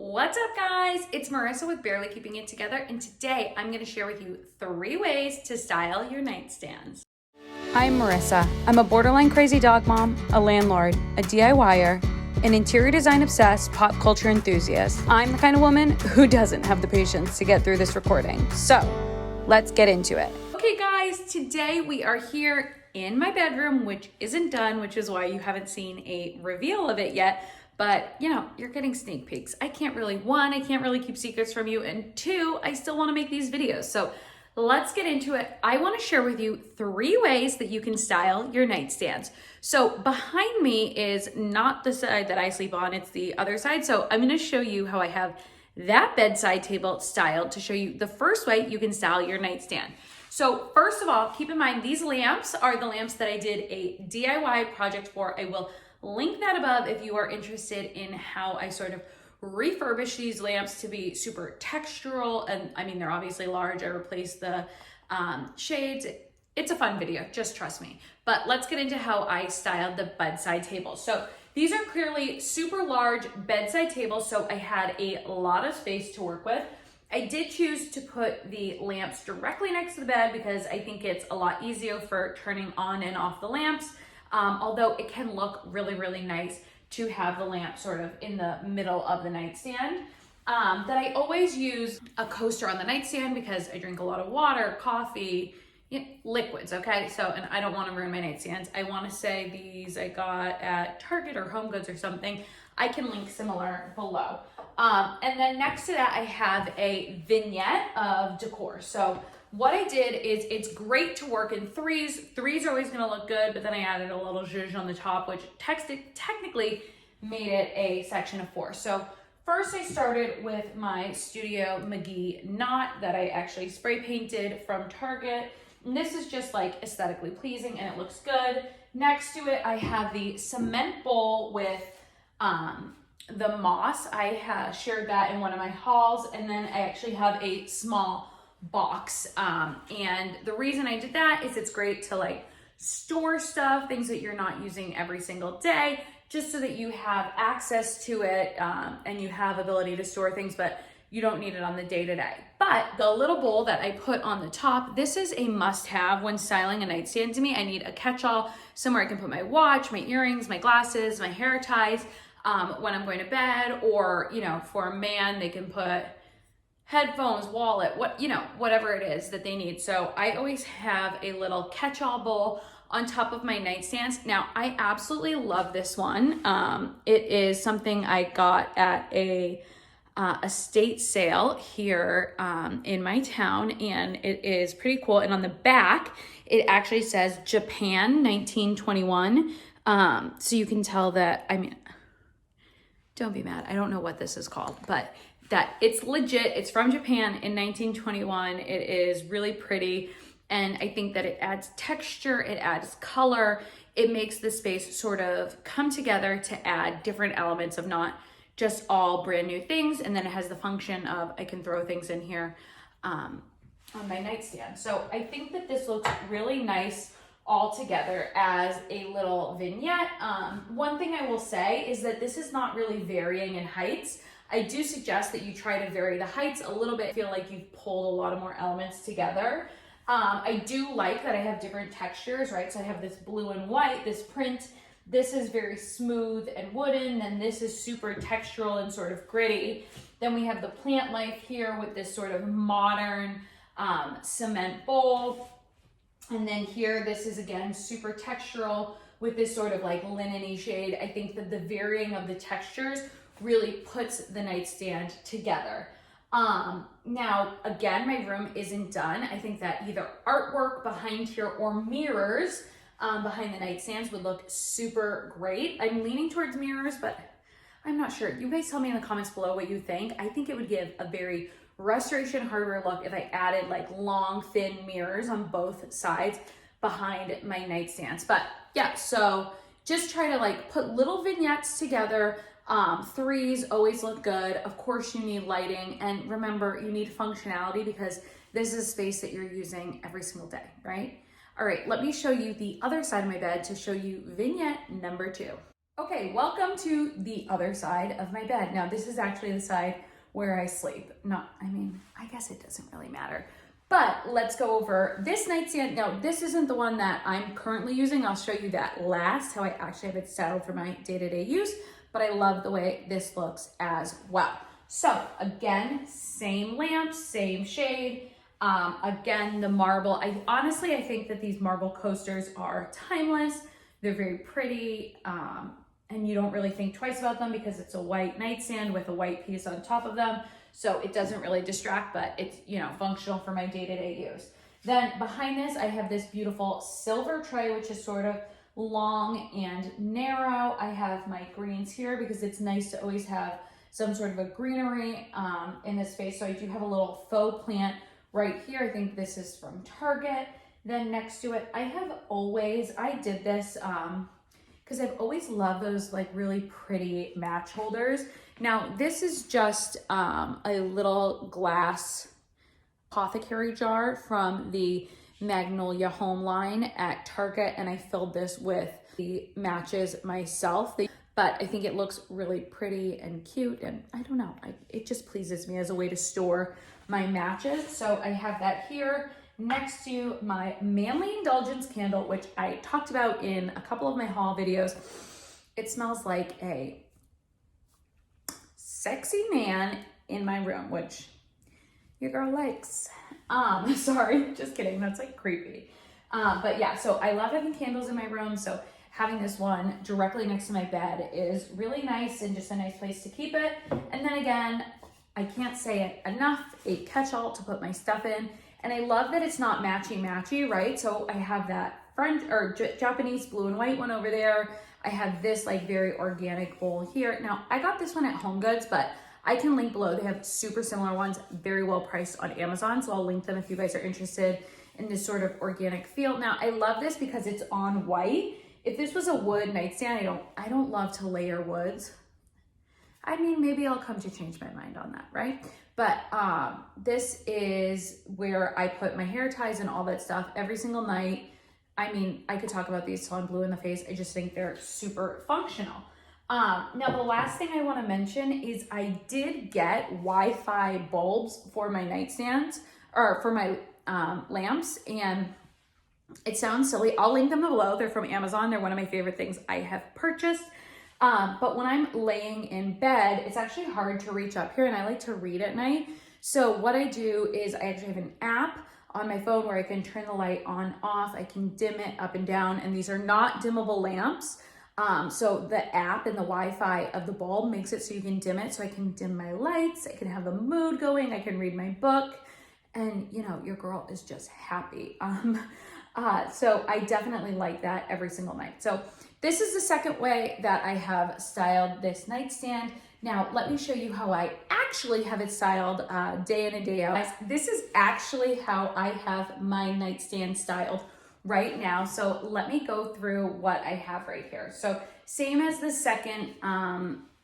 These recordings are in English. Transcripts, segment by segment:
What's up, guys? It's Marissa with Barely Keeping It Together, and today I'm going to share with you 3 ways to style your nightstands. I'm Marissa. I'm a borderline crazy dog mom, a landlord, a DIYer, an interior design obsessed pop culture enthusiast. I'm the kind of woman who doesn't have the patience to get through this recording. So let's get into it. Okay, guys, today we are here in my bedroom, which isn't done, which is why you haven't seen a reveal of it yet. But, you're getting sneak peeks. I can't really keep secrets from you. And 2, I still want to make these videos. So let's get into it. I want to share with you 3 ways that you can style your nightstands. So behind me is not the side that I sleep on, it's the other side. So I'm going to show you how I have that bedside table styled to show you the first way you can style your nightstand. So first of all, keep in mind, these lamps are the lamps that I did a DIY project for. I will link that above if you are interested in how I sort of refurbish these lamps to be super textural. And I mean, they're obviously large. I replaced the shades. It's a fun video, just trust me. But let's get into how I styled the bedside table. So these are clearly super large bedside tables, so I had a lot of space to work with. I did choose to put the lamps directly next to the bed because I think it's a lot easier for turning on and off the lamps. Although it can look really, really nice to have the lamp sort of in the middle of the nightstand. That I always use a coaster on the nightstand because I drink a lot of water, coffee, liquids, okay? So, and I don't want to ruin my nightstands. I want to say these I got at Target or HomeGoods or something. I can link similar below. And then next to that, I have a vignette of Decor. So what I did is, it's great to work in threes. Threes are always gonna look good, but then I added a little zhuzh on the top, which technically made it a section of 4. So first I started with my Studio McGee knot that I actually spray painted from Target. And this is just like aesthetically pleasing and it looks good. Next to it, I have the cement bowl with the moss. I shared that in one of my hauls. And then I actually have a small box. And the reason I did that is it's great to like store stuff, things that you're not using every single day, just so that you have access to it and you have ability to store things, but you don't need it on the day-to-day. But the little bowl that I put on the top, this is a must-have when styling a nightstand to me. I need a catch-all, somewhere I can put my watch, my earrings, my glasses, my hair ties when I'm going to bed, or, for a man, they can put headphones, wallet, whatever it is that they need. So I always have a little catch-all bowl on top of my nightstands. Now, I absolutely love this one. It is something I got at a estate sale here in my town, and it is pretty cool. And on the back, it actually says Japan 1921. So you can tell that, don't be mad, I don't know what this is called, but that it's legit. It's from Japan in 1921. It is really pretty. And I think that it adds texture, it adds color. It makes the space sort of come together to add different elements of not just all brand new things. And then it has the function of I can throw things in here on my nightstand. So I think that this looks really nice all together as a little vignette. One thing I will say is that this is not really varying in heights. I do suggest that you try to vary the heights a little bit. I feel like you've pulled a lot of more elements together. I do like that I have different textures, right? So I have this blue and white, this print. This is very smooth and wooden. Then this is super textural and sort of gritty. Then we have the plant life here with this sort of modern cement bowl. And then here, this is again, super textural with this sort of like linen-y shade. I think that the varying of the textures really puts the nightstand together. Now, again, my room isn't done. I think that either artwork behind here or mirrors behind the nightstands would look super great. I'm leaning towards mirrors, but I'm not sure. You guys tell me in the comments below what you think. I think it would give a very restoration hardware look if I added like long, thin mirrors on both sides behind my nightstands. But yeah, so just try to like put little vignettes together. Threes always look good. Of course you need lighting, and remember you need functionality because this is a space that you're using every single day, right? All right, let me show you the other side of my bed to show you vignette number 2. Okay, welcome to the other side of my bed. Now, this is actually the side where I sleep. I guess it doesn't really matter. But let's go over this nightstand. Now, this isn't the one that I'm currently using. I'll show you that last, how I actually have it styled for my day-to-day use. But I love the way this looks as well. So again, same lamp, same shade. Again, the marble. I think that these marble coasters are timeless. They're very pretty. And you don't really think twice about them because it's a white nightstand with a white piece on top of them. So it doesn't really distract, but it's, functional for my day-to-day use. Then behind this, I have this beautiful silver tray, which is sort of long and narrow. I have my greens here because it's nice to always have some sort of a greenery in this space. So I do have a little faux plant right here. I think this is from Target. Then next to it, I did this, because I've always loved those like really pretty match holders. Now this is just a little glass apothecary jar from the Magnolia Home line at Target, and I filled this with the matches myself. But I think it looks really pretty and cute, and I don't know, it just pleases me as a way to store my matches. So I have that here next to my Manly Indulgence candle, which I talked about in a couple of my haul videos. It smells like a sexy man in my room, which your girl likes. Sorry, just kidding. That's like creepy. But yeah, so I love having candles in my room. So having this one directly next to my bed is really nice and just a nice place to keep it. And then again, I can't say it enough, a catch-all to put my stuff in. And I love that it's not matchy, right? So I have that French or Japanese blue and white one over there. I have this like very organic bowl here. Now I got this one at HomeGoods, but I can link below. They have super similar ones, very well priced on Amazon. So I'll link them if you guys are interested in this sort of organic feel. Now I love this because it's on white. If this was a wood nightstand, I don't love to layer woods. Maybe I'll come to change my mind on that, right? But this is where I put my hair ties and all that stuff every single night. I could talk about these till I'm blue in the face. I just think they're super functional. Now, the last thing I want to mention is I did get Wi-Fi bulbs for my nightstands, or for my lamps, and it sounds silly. I'll link them below. They're from Amazon. They're one of my favorite things I have purchased. But when I'm laying in bed, it's actually hard to reach up here, and I like to read at night. So what I do is I actually have an app on my phone where I can turn the light on, off. I can dim it up and down, and these are not dimmable lamps. So the app and the Wi-Fi of the bulb makes it so you can dim it. So I can dim my lights, I can have the mood going, I can read my book, and your girl is just happy. So I definitely like that every single night. So this is the second way that I have styled this nightstand. Now, let me show you how I actually have it styled day in and day out. This is actually how I have my nightstand styled right now. So let me go through what I have right here. So same as the second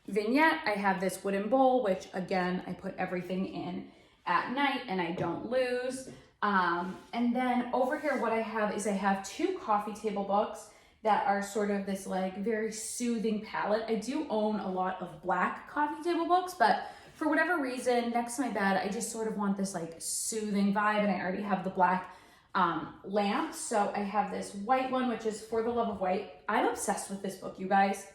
vignette, I have this wooden bowl, which again, I put everything in at night and I don't lose. And then over here, what I have is I have two coffee table books that are sort of this like very soothing palette. I do own a lot of black coffee table books, but for whatever reason, next to my bed, I just sort of want this like soothing vibe, and I already have the black lamp. So I have this white one, which is For the Love of White. I'm obsessed with this book, you guys.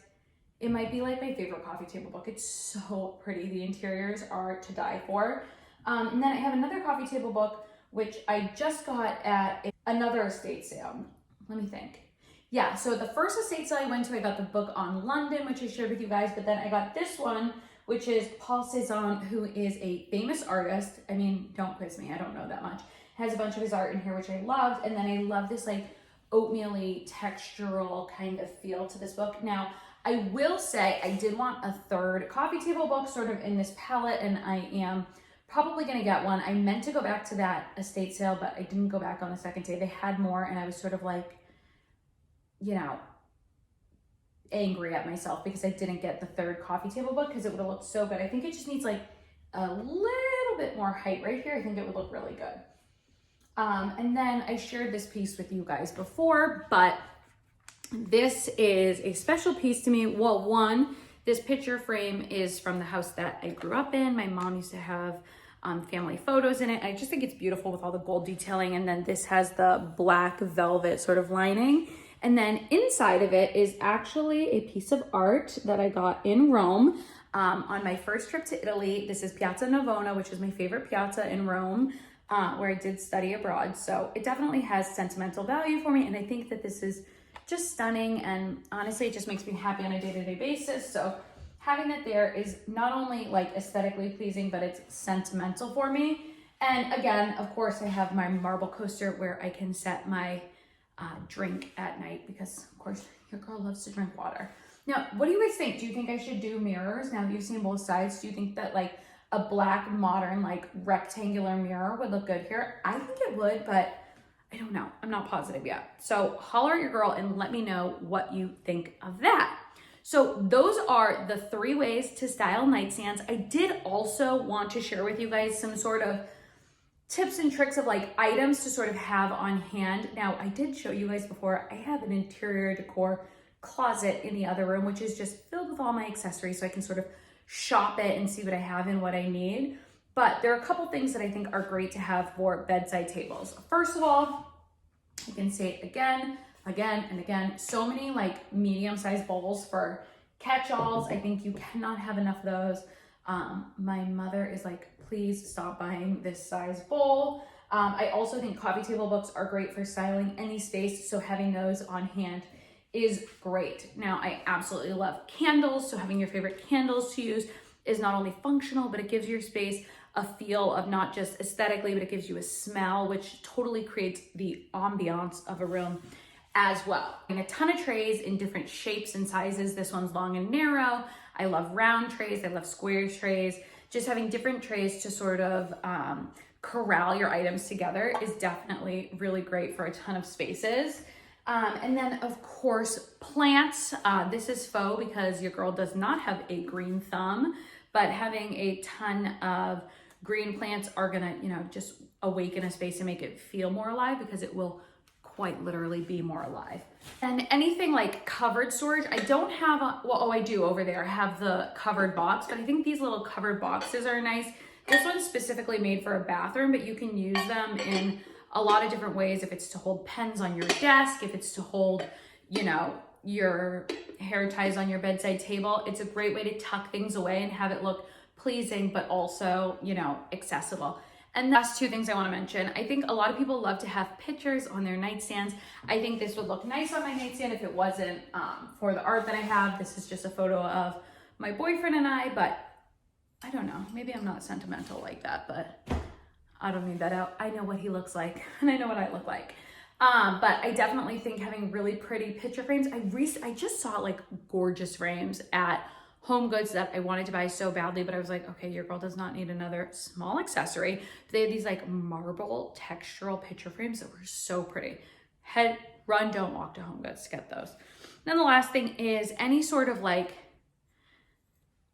It might be like my favorite coffee table book. It's so pretty. The interiors are to die for. And then I have another coffee table book, which I just got at another estate sale. Let me think. Yeah, so the first estate sale I went to, I got the book on London, which I shared with you guys, but then I got this one, which is Paul Cézanne, who is a famous artist. I mean, don't quiz me, I don't know that much. Has a bunch of his art in here, which I loved, and then I love this like oatmeal-y textural kind of feel to this book. Now, I will say I did want a third coffee table book sort of in this palette, and I am probably gonna get one. I meant to go back to that estate sale, but I didn't go back on the second day. They had more, and I was sort of like, angry at myself because I didn't get the third coffee table book because it would have looked so good. I think it just needs like a little bit more height right here. I think it would look really good. And then I shared this piece with you guys before, but This is a special piece to me. Well, one, this picture frame is from the house that I grew up in. My mom used to have family photos in it. I just think it's beautiful with all the gold detailing. And then this has the black velvet sort of lining. And then inside of it is actually a piece of art that I got in Rome on my first trip to Italy. This is Piazza Navona, which is my favorite piazza in Rome, where I did study abroad. So it definitely has sentimental value for me. And I think that this is just stunning. And honestly, it just makes me happy on a day-to-day basis. So having it there is not only like aesthetically pleasing, but it's sentimental for me. And again, of course, I have my marble coaster where I can set my drink at night because, of course, your girl loves to drink water. Now, what do you guys think? Do you think I should do mirrors? Now that you've seen both sides, do you think that like a black, modern, like rectangular mirror would look good here? I think it would, but I don't know. I'm not positive yet. So holler at your girl and let me know what you think of that. So those are the 3 ways to style nightstands. I did also want to share with you guys some sort of tips and tricks of like items to sort of have on hand. Now, I did show you guys before, I have an interior decor closet in the other room, which is just filled with all my accessories so I can sort of shop it and see what I have and what I need. But there are a couple things that I think are great to have for bedside tables. First of all, I can say it again, and again, so many like medium-sized bowls for catch-alls. I think you cannot have enough of those. My mother is like, please stop buying this size bowl. I also think coffee table books are great for styling any space, so having those on hand is great. Now, I absolutely love candles, so having your favorite candles to use is not only functional, but it gives your space a feel of not just aesthetically, but it gives you a smell, which totally creates the ambiance of a room as well. And a ton of trays in different shapes and sizes. This one's long and narrow. I love round trays. I love square trays. Just having different trays to sort of corral your items together is definitely really great for a ton of spaces. And then of course, plants. This is faux because your girl does not have a green thumb, but having a ton of green plants are gonna, just awaken a space and make it feel more alive because it will quite literally be more alive. And anything like covered storage, I don't have, I do over there. I have the covered box, but I think these little covered boxes are nice. This one's specifically made for a bathroom, but you can use them in a lot of different ways. If it's to hold pens on your desk, if it's to hold, your hair ties on your bedside table, it's a great way to tuck things away and have it look pleasing, but also, accessible. And the last 2 things I want to mention, I think a lot of people love to have pictures on their nightstands. I think this would look nice on my nightstand if it wasn't for the art that I have. This is just a photo of my boyfriend and I, but I don't know, maybe I'm not sentimental like that, but I don't need that out. I know what he looks like and I know what I look like. But I definitely think having really pretty picture frames, I just saw like gorgeous frames at HomeGoods that I wanted to buy so badly, but I was like, okay, your girl does not need another small accessory. They had these like marble textural picture frames that were so pretty. Run, don't walk to HomeGoods to get those. Then the last thing is any sort of like,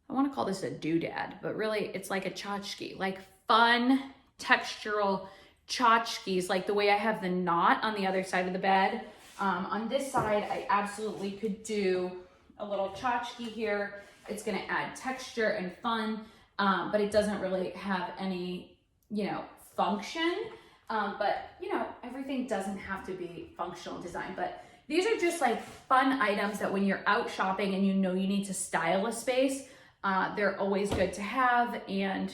I want to call this a doodad, but really it's like a tchotchke, like fun textural tchotchkes, like the way I have the knot on the other side of the bed. On this side, I absolutely could do a little tchotchke here. It's gonna add texture and fun, but it doesn't really have any, function. But everything doesn't have to be functional design, but these are just like fun items that when you're out shopping and you need to style a space, they're always good to have, and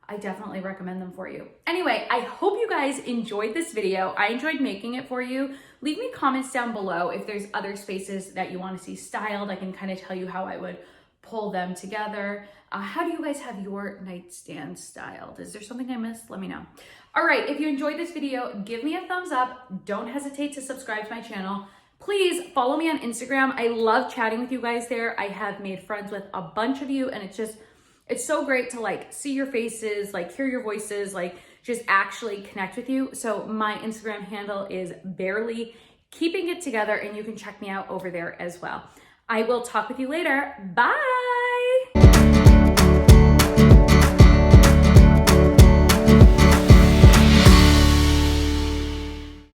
I definitely recommend them for you. Anyway, I hope you guys enjoyed this video. I enjoyed making it for you. Leave me comments down below if there's other spaces that you want to see styled. I can kind of tell you how I would pull them together. How do you guys have your nightstand styled? Is there something I missed? Let me know. All right, if you enjoyed this video, give me a thumbs up. Don't hesitate to subscribe to my channel. Please follow me on Instagram. I love chatting with you guys there. I have made friends with a bunch of you, and it's so great to like see your faces, like hear your voices, like just actually connect with you. So my Instagram handle is barely keeping it together, and you can check me out over there as well. I will talk with you later. Bye.